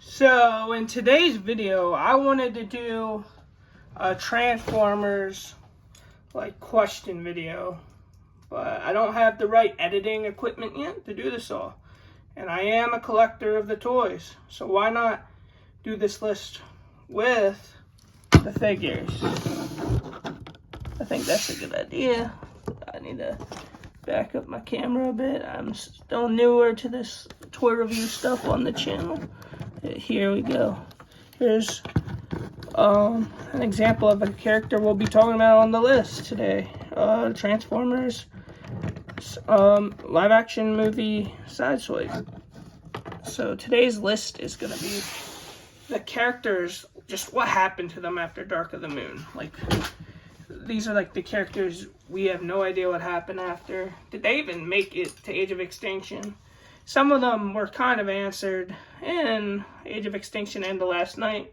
So in today's video, I wanted to do a Transformers question video, but I don't have the right editing equipment yet to do this all. And I am a collector of the toys, so why not do this list with the figures? I think that's a good idea. I need to back up my camera a bit. I'm still newer to this toy review stuff on the channel. Here we go. Here's an example of a character we'll be talking about on the list today. Transformers live action movie Sideswipe. So today's list is going to be the characters, just what happened to them after Dark of the Moon. These are the characters we have no idea what happened after. Did they even make it to Age of Extinction? Some of them were kind of answered in Age of Extinction and The Last Night.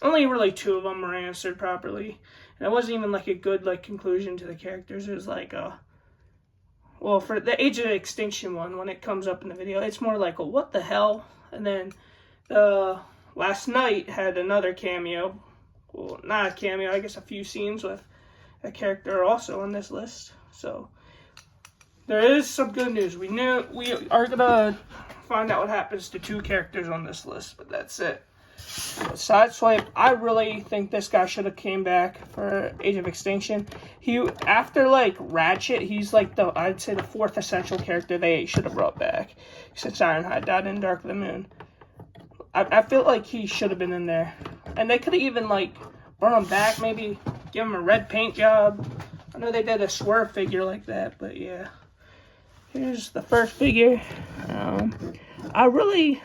Only really 2 of them were answered properly. And it wasn't even a good conclusion to the characters. It was well, for the Age of Extinction one, when it comes up in the video, it's more like a what the hell? And then the Last Night had another cameo. Well, not a cameo, I guess a few scenes with a character also on this list. So there is some good news. We are gonna find out what happens to 2 characters on this list, but that's it. Sideswipe, I really think this guy should have came back for Age of Extinction. After Ratchet, he's I'd say the 4th essential character they should have brought back, since Ironhide died in Dark of the Moon. I feel like he should have been in there, and they could have even brought him back, maybe give him a red paint job. I know they did a Swerve figure like that, but yeah. Here's the first figure. I really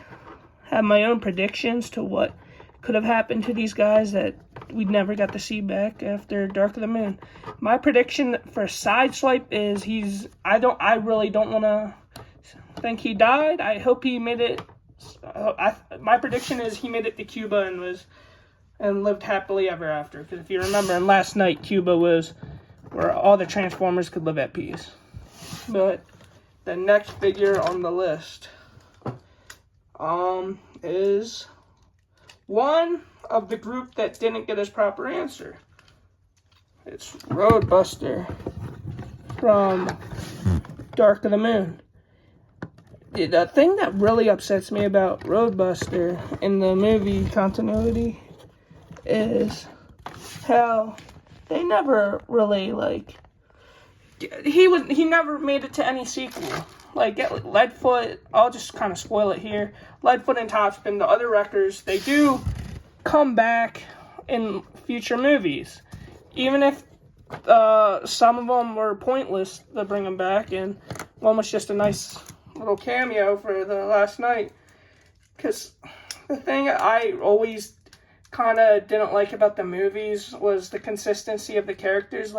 have my own predictions to what could have happened to these guys that we never got to see back after Dark of the Moon. My prediction for Sideswipe is I really don't want to think he died. I hope he made it. My prediction is he made it to Cuba and lived happily ever after. Because if you remember, in Last Night, Cuba was where all the Transformers could live at peace. But the next figure on the list is one of the group that didn't get his proper answer. It's Roadbuster from Dark of the Moon. The thing that really upsets me about Roadbuster in the movie continuity is how they never really he never made it to any sequel. Leadfoot, I'll just kind of spoil it here. Leadfoot and Topspin, the other wreckers, they do come back in future movies. Even if some of them were pointless to bring them back, and one was just a nice little cameo for The Last Night. Because the thing I always kind of didn't like about the movies was the consistency of the characters.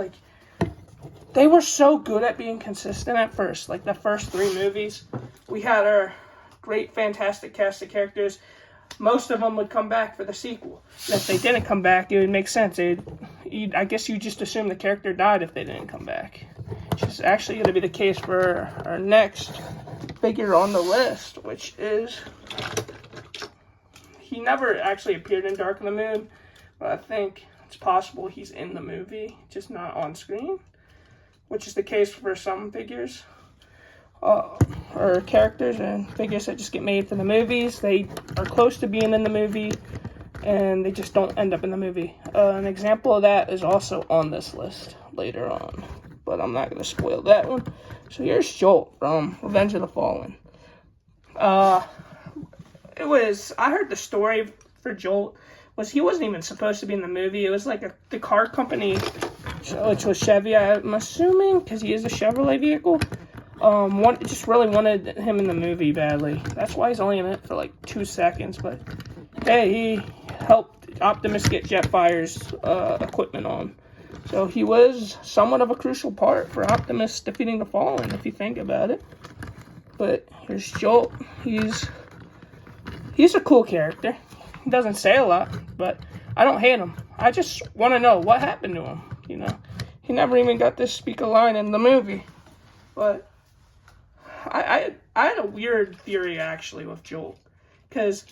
They were so good at being consistent at first. The first 3 movies, we had our great, fantastic cast of characters. Most of them would come back for the sequel. And if they didn't come back, it would make sense. I guess you just assume the character died if they didn't come back. Which is actually going to be the case for our next figure on the list, which is... He never actually appeared in Dark of the Moon, but I think it's possible he's in the movie, just not on screen. Which is the case for some figures, or characters and figures that just get made for the movies. They are close to being in the movie, and they just don't end up in the movie. An example of that is also on this list later on, but I'm not going to spoil that one. So here's Jolt from Revenge of the Fallen. I heard the story for Jolt was he wasn't even supposed to be in the movie. It was the car company, which was Chevy, I'm assuming, because he is a Chevrolet vehicle, just really wanted him in the movie badly. That's why he's only in it for 2 seconds, but hey, he helped Optimus get Jetfire's equipment on. So he was somewhat of a crucial part for Optimus defeating the Fallen, if you think about it. But here's Jolt. He's a cool character. He doesn't say a lot, but I don't hate him. I just want to know what happened to him, He never even got to speak a line in the movie. But I had a weird theory, actually, with Jolt. Because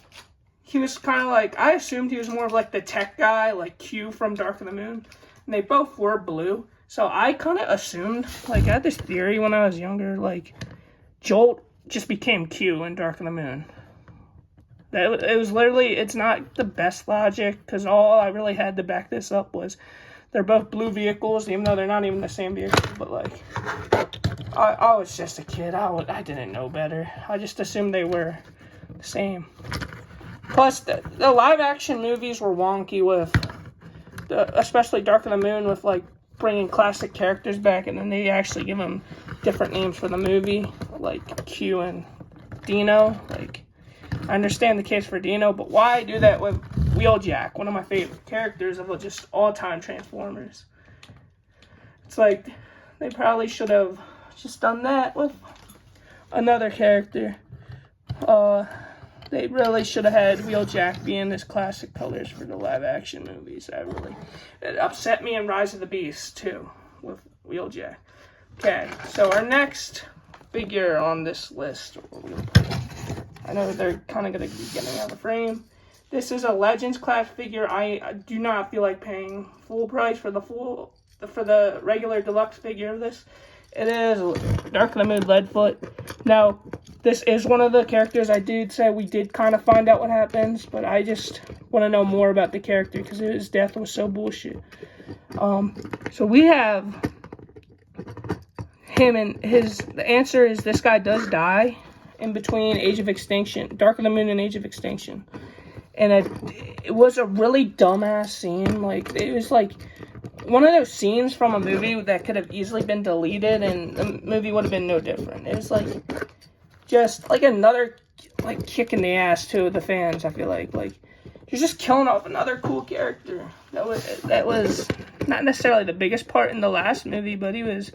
he was kind of like, I assumed he was more of like the tech guy, like Q from Dark of the Moon. And they both were blue. So I kind of assumed, like, I had this theory when I was younger, like, Jolt just became Q in Dark of the Moon. It was literally, it's not the best logic, because all I really had to back this up was they're both blue vehicles, even though they're not even the same vehicle. But, like, I was just a kid. I didn't know better. I just assumed they were the same. Plus, the live-action movies were wonky with, especially Dark of the Moon, with, like, bringing classic characters back, and then they actually give them different names for the movie, like Q and Dino. Like, I understand the case for Dino, but why do that with Wheeljack, one of my favorite characters of just all-time Transformers? It's like, they probably should have just done that with another character. They really should have had Wheeljack be in his classic colors for the live-action movies. It upset me in Rise of the Beast, too, with Wheeljack. Okay, so our next figure on this list, I know they're kind of going to be getting out of frame. This is a Legends class figure. I do not feel like paying full price for the regular deluxe figure of this. It is Dark of the Moon Leadfoot. Now, this is one of the characters I did say we did kind of find out what happens, but I just want to know more about the character because his death was so bullshit. So we have him, and the answer is this guy does die in between Age of Extinction, Dark of the Moon and Age of Extinction. And it was a really dumbass scene. Like, it was like one of those scenes from a movie that could have easily been deleted and the movie would have been no different. It was like just like another like kick in the ass to the fans. I feel like you're just killing off another cool character that was not necessarily the biggest part in the last movie, but he was,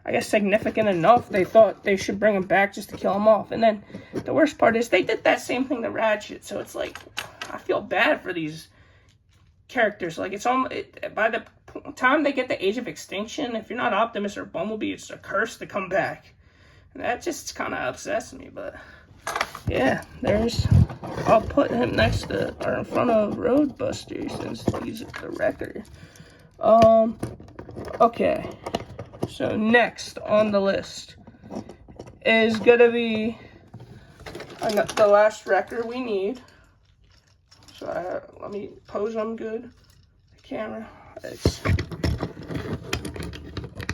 I guess, significant enough they thought they should bring him back just to kill him off. And then the worst part is they did that same thing to Ratchet, so it's like I feel bad for these characters. Like, by the time they get the Age of Extinction, if you're not Optimus or Bumblebee, it's a curse to come back. And that just kind of upsets me, but yeah, I'll put him next to, or in front of Roadbuster since he's the wrecker. Okay, so next on the list is gonna be the last wrecker we need. So let me pose him good. The camera.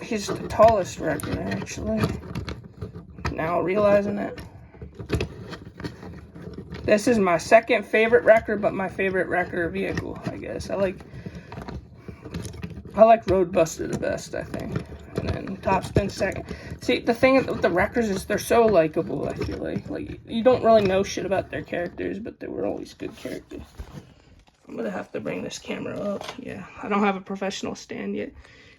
He's the tallest wrecker, actually. Now realizing it. This is my second favorite wrecker, but my favorite wrecker vehicle, I guess. I like Roadbuster the best, I think. And then Topspin second. See, the thing with the wreckers is they're so likable, I feel like. Like, you don't really know shit about their characters, but they were always good characters. I'm gonna have to bring this camera up. Yeah, I don't have a professional stand yet.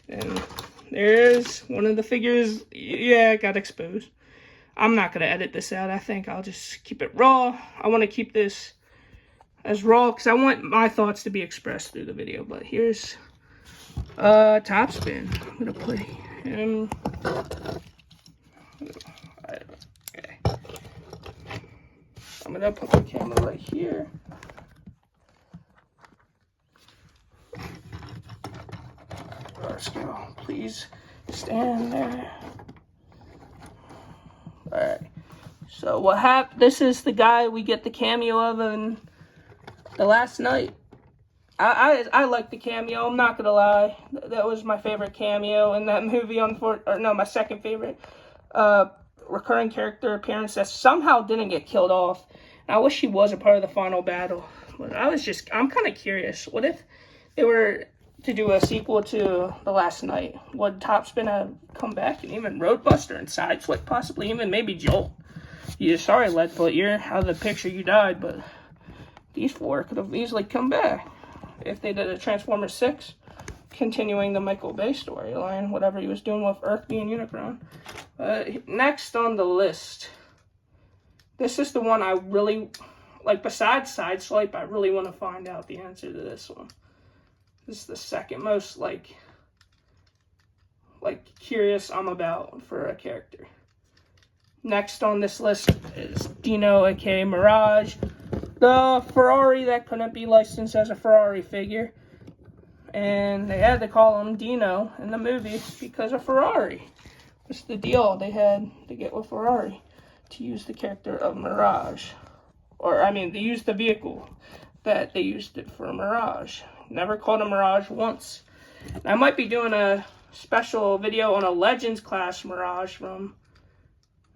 And there's one of the figures. Yeah, it got exposed. I'm not gonna edit this out. I think I'll just keep it raw. I want to keep this as raw because I want my thoughts to be expressed through the video. But here's Topspin. I'm gonna put him. Okay. I'm gonna put the camera right here. Let's go. Please stand there. Alright. So what happened? This is the guy we get the cameo of in The Last Night. I like the cameo. I'm not gonna lie. That was my favorite cameo in that movie. My second favorite recurring character appearance that somehow didn't get killed off. And I wish he was a part of the final battle. But I'm kind of curious. What if they were to do a sequel to The Last Night? Would Topspin have come back, and even Roadbuster and Sideswipe, possibly even maybe Jolt? Sorry, Leadfoot, you're out of the picture. You died, but these four could have easily come back if they did a Transformers 6, continuing the Michael Bay storyline, whatever he was doing with Earthby and Unicron. Next on the list, this is the one I really like. Besides Sideswipe, I really want to find out the answer to this one. This is the second most like curious I'm about for a character. Next on this list is Dino, aka Mirage. the Ferrari that couldn't be licensed as a Ferrari figure. And they had to call him Dino in the movie because of Ferrari. What's the deal they had to get with Ferrari to use the character of Mirage? Or, I mean, they used the vehicle that they used it for Mirage. Never called him Mirage once. And I might be doing a special video on a Legends class Mirage from,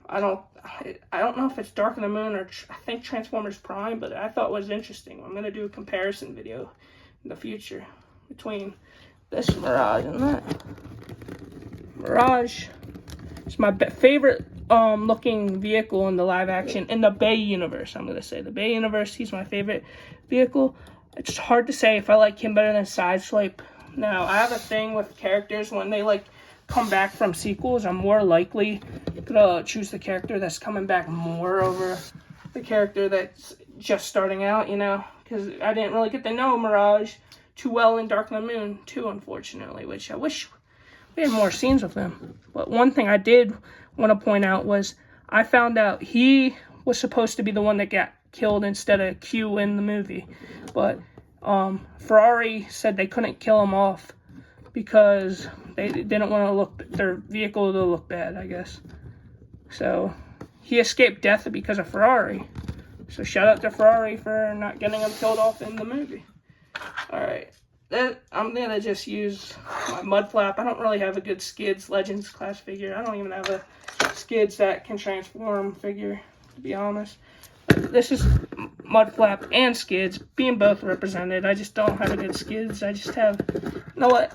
I don't know if it's Dark of the Moon or I think Transformers Prime, but I thought it was interesting. I'm going to do a comparison video in the future between this Mirage and that. Mirage is my favorite looking vehicle in the live action, in the Bay universe. I'm going to say the Bay universe, he's my favorite vehicle. It's hard to say if I like him better than Sideswipe. Now, I have a thing with characters when they like come back from sequels. I'm more likely to choose the character that's coming back more over the character that's just starting out, you know, because I didn't really get to know Mirage too well in Dark of the Moon 2, unfortunately, which I wish we had more scenes with him. But one thing I did want to point out was I found out he was supposed to be the one that got killed instead of Q in the movie. But Ferrari said they couldn't kill him off because they didn't want their vehicle to look bad, I guess. So he escaped death because of Ferrari. So shout out to Ferrari for not getting him killed off in the movie. Alright, I'm going to just use my mud flap. I don't really have a good Skids Legends class figure. I don't even have a Skids that can transform figure, to be honest. This is mud flap and Skids, being both represented. I just don't have a good Skids. I just have, you know what,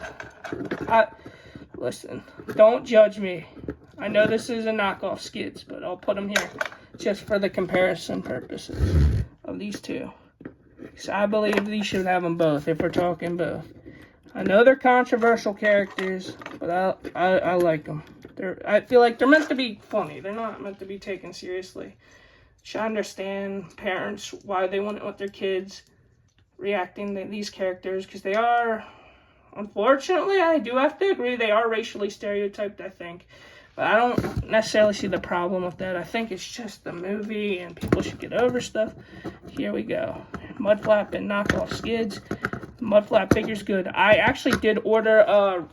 listen, don't judge me. I know this is a knockoff Skids, but I'll put them here just for the comparison purposes of these two. So I believe these should have them both, if we're talking both. I know they're controversial characters, but I like them. I feel like they're meant to be funny. They're not meant to be taken seriously. Should understand parents why they wouldn't want their kids reacting to these characters, because they are, unfortunately, I do have to agree, they are racially stereotyped, I think. But I don't necessarily see the problem with that. I think it's just the movie and people should get over stuff. Here we go. Mudflap and knockoff Skids. Mudflap figure's good. I actually did order a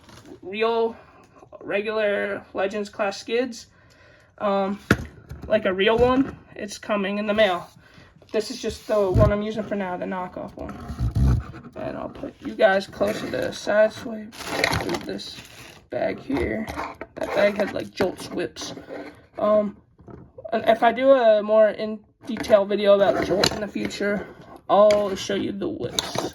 regular Legends class Skids. Like a real one. It's coming in the mail. This is just the one I'm using for now, the knockoff one. And I'll put you guys closer to the Sideswipe. Through this bag here. That bag had like Jolt's whips. And if I do a more in-detail video about Jolt in the future, I'll show you the whips.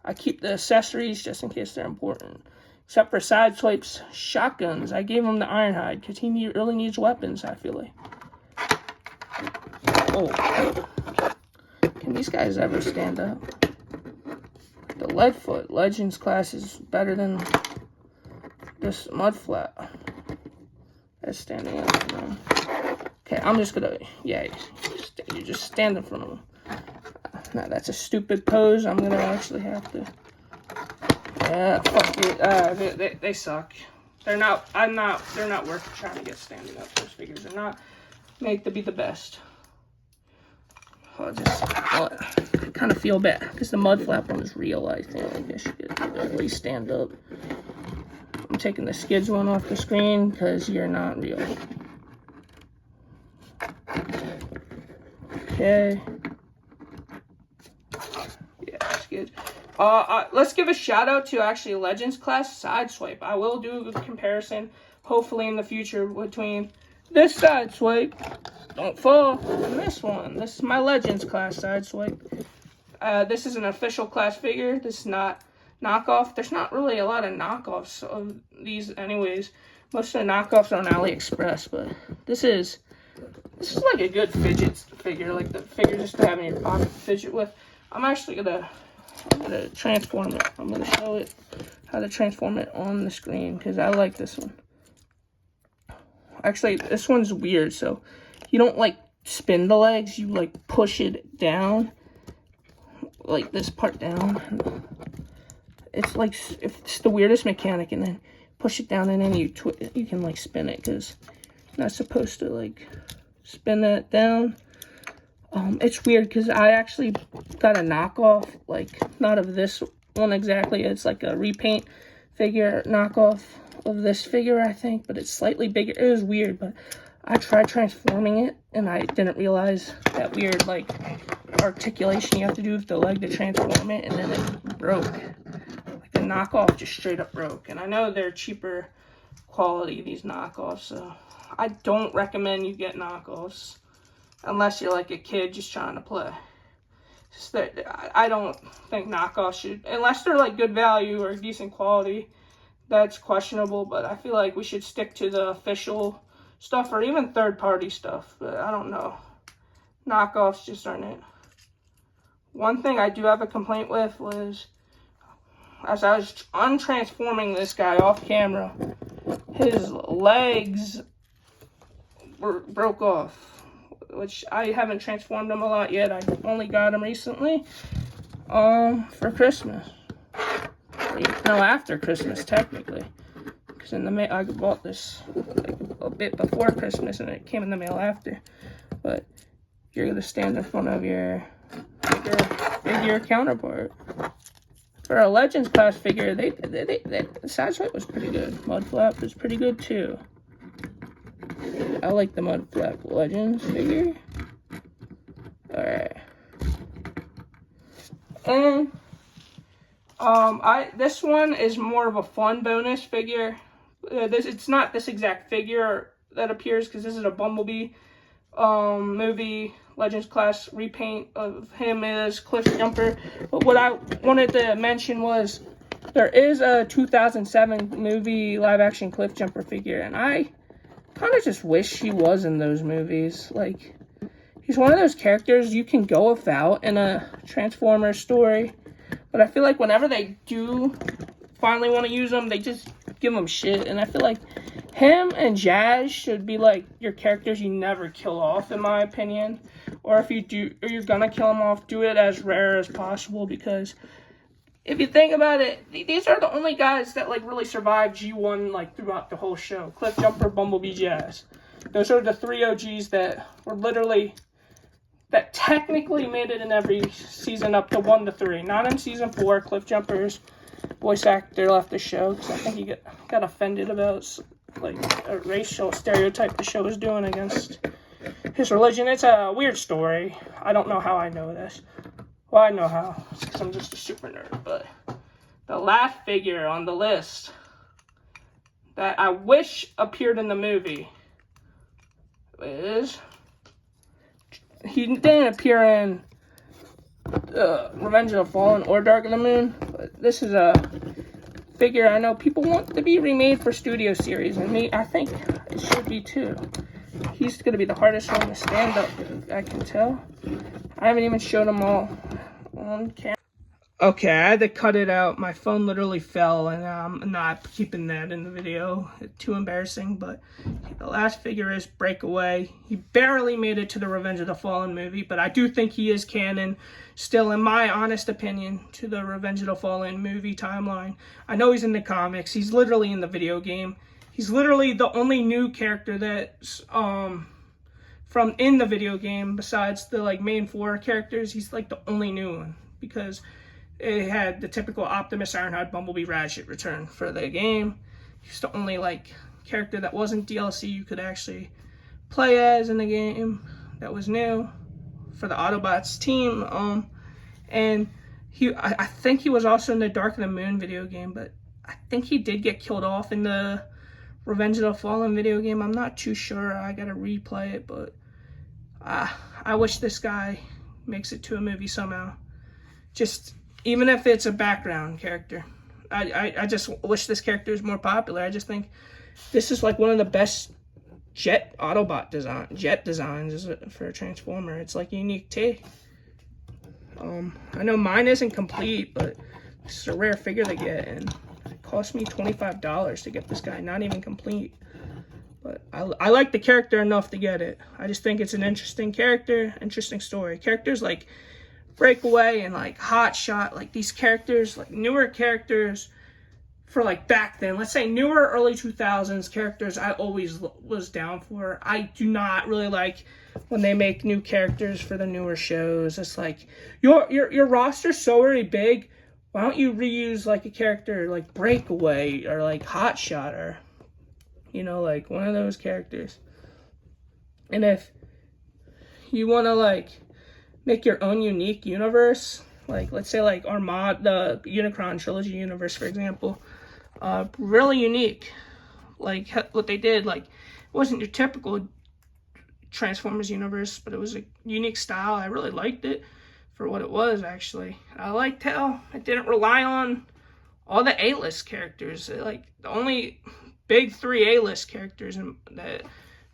I keep the accessories just in case they're important. Except for Sideswipe's shotguns. I gave him the Ironhide because he really needs weapons, I feel like. Oh. Can these guys ever stand up? The Leadfoot Legends class is better than this Mudflap. That's standing up, man. Okay, I'm just gonna, yeah, you just stand in front of them. Now that's a stupid pose. I'm gonna actually have to. Yeah, fuck it. They suck. They're not worth trying to get standing up. Those figures are not made to be the best. I kind of feel bad because the Mudflap one is real. I think I should at least stand up. I'm taking the Skids one off the screen because you're not real. Okay. Yeah, Skids. Let's give a shout out to actually Legends class Sideswipe. I will do a comparison, hopefully in the future, between this Sideswipe, don't fall, and this one. This is my Legends class Sideswipe. This is an official class figure. This is not knockoff. There's not really a lot of knockoffs of these anyways. Most of the knockoffs are on AliExpress, but this is like a good fidget figure, like the figure just to have in your pocket to fidget with. I'm actually gonna transform it. I'm gonna show it how to transform it on the screen because I like this one. Actually, this one's weird, so you don't like spin the legs, you like push it down, like this part down. It's like, it's the weirdest mechanic, and then push it down and then you can like spin it because you're not supposed to like spin that down. It's weird because I actually got a knockoff, like, not of this one exactly. It's like a repaint figure knockoff of this figure, I think, but it's slightly bigger. It was weird, but I tried transforming it, and I didn't realize that weird, like, articulation you have to do with the leg to transform it, and then it broke. Like, the knockoff just straight up broke. And I know they're cheaper quality, these knockoffs, so I don't recommend you get knockoffs unless you're like a kid just trying to play. Just that, I don't think knockoffs should, unless they're like good value or decent quality, that's questionable, but I feel like we should stick to the official stuff or even third-party stuff, but I don't know. Knockoffs just aren't it. One thing I do have a complaint with was, as I was untransforming this guy off camera, his legs broke off, which I haven't transformed him a lot yet. I only got him recently for Christmas. No, after Christmas, technically. Because in the mail, I bought this like a bit before Christmas, and it came in the mail after. But you're going to stand in front of your figure counterpart. For a Legends class figure, the Sideswipe was pretty good. Mud Flap was pretty good, too. I like the Mud Flap Legends figure. Alright. And this one is more of a fun bonus figure. It's not this exact figure that appears because this is a Bumblebee movie Legends class repaint of him as Cliff Jumper. But what I wanted to mention was there is a 2007 movie live action Cliff Jumper figure, and I kind of just wish he was in those movies. Like, he's one of those characters you can go without in a Transformers story. But I feel like whenever they do finally want to use them, they just give them shit. And I feel like him and Jazz should be like your characters you never kill off, in my opinion. Or if you do, or you're gonna kill them off, do it as rare as possible. Because if you think about it, these are the only guys that like really survived G1 like throughout the whole show. Cliff Jumper, Bumblebee, Jazz. Those are the three OGs that were literally, that technically made it in every season up to 1 to 3. Not in season 4. Cliff Jumper's voice actor left the show because I think he got offended about like a racial stereotype the show was doing against his religion. It's a weird story. I don't know how I know this. Well, I know how, because I'm just a super nerd. But the last figure on the list that I wish appeared in the movie is, he didn't appear in Revenge of the Fallen or Dark of the Moon, but this is a figure I know people want to be remade for studio series, and I think it should be too. He's going to be the hardest one to stand up, I can tell. I haven't even showed them all on camera. Okay, I had to cut it out. My phone literally fell, and I'm not keeping that in the video. It's too embarrassing, but the last figure is Breakaway. He barely made it to the Revenge of the Fallen movie, but I do think he is canon, still in my honest opinion, to the Revenge of the Fallen movie timeline. I know he's in the comics. He's literally in the video game. He's literally the only new character that's from in the video game besides the like main 4 characters. He's like the only new one because it had the typical Optimus, Ironhide, Bumblebee, Ratchet return for the game. He's the only like character that wasn't DLC you could actually play as in the game that was new for the Autobots team. And I think he was also in the Dark of the Moon video game, but I think he did get killed off in the Revenge of the Fallen video game. I'm not too sure. I gotta replay it, but I wish this guy makes it to a movie somehow. Just even if it's a background character. I just wish this character was more popular. I just think this is like one of the best jet designs for a Transformer. It's like a unique take. I know mine isn't complete, but it's a rare figure to get, and it cost me $25 to get this guy, not even complete. But I like the character enough to get it. I just think it's an interesting character, interesting story. Characters like Breakaway and like Hot Shot, like these characters, like newer characters for like back then, let's say newer early 2000s characters, I always was down for. I do not really like when they make new characters for the newer shows. It's like your roster's so already big. Why don't you reuse like a character like Breakaway or like Hotshot or, you know, like one of those characters. And if you want to like make your own unique universe, like let's say like the Unicron trilogy universe, for example, really unique. Like what they did, like it wasn't your typical Transformers universe, but it was a unique style. I really liked it for what it was, actually. I liked how it didn't rely on all the A-list characters. Like the only big 3 A-list characters that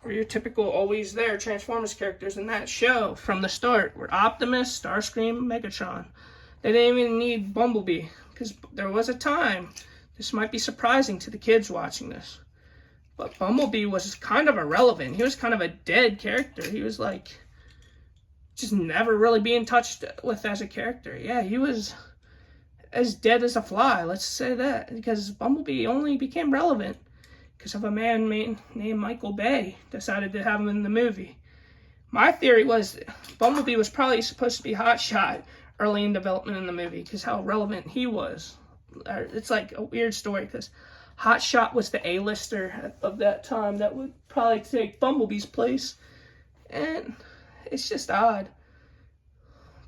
were your typical always there Transformers characters in that show from the start were Optimus, Starscream, Megatron. They didn't even need Bumblebee, because there was a time, this might be surprising to the kids watching this, but Bumblebee was kind of irrelevant. He was kind of a dead character. He was like just never really being touched with as a character. Yeah, he was as dead as a fly, let's say that, because Bumblebee only became relevant because of a man named Michael Bay decided to have him in the movie. My theory was Bumblebee was probably supposed to be Hotshot early in development in the movie because how relevant he was. It's like a weird story because Hotshot was the A-lister of that time that would probably take Bumblebee's place. And it's just odd.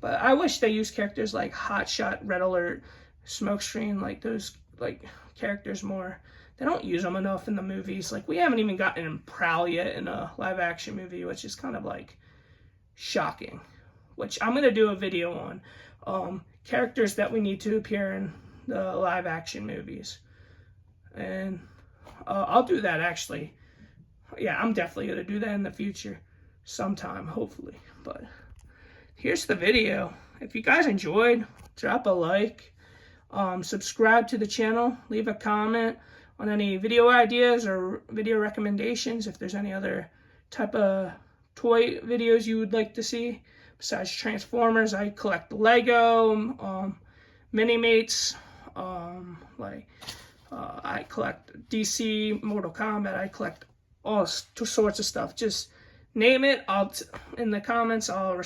But I wish they used characters like Hotshot, Red Alert, Smokescreen, like those like characters more. They don't use them enough in the movies. Like we haven't even gotten in Prowl yet in a live action movie, which is kind of like shocking. Which I'm gonna do a video on characters that we need to appear in the live action movies. And I'll do that actually. Yeah, I'm definitely going to do that in the future sometime, hopefully. But here's the video. If you guys enjoyed, drop a like, subscribe to the channel, leave a comment on any video ideas or video recommendations. If there's any other type of toy videos you would like to see. Besides Transformers, I collect Lego, Mini-Mates, I collect DC, Mortal Kombat. I collect all sorts of stuff. Just name it. In the comments, I'll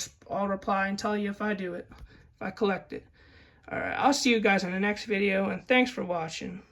reply and tell you if I do it, if I collect it. All right, I'll see you guys in the next video, and thanks for watching.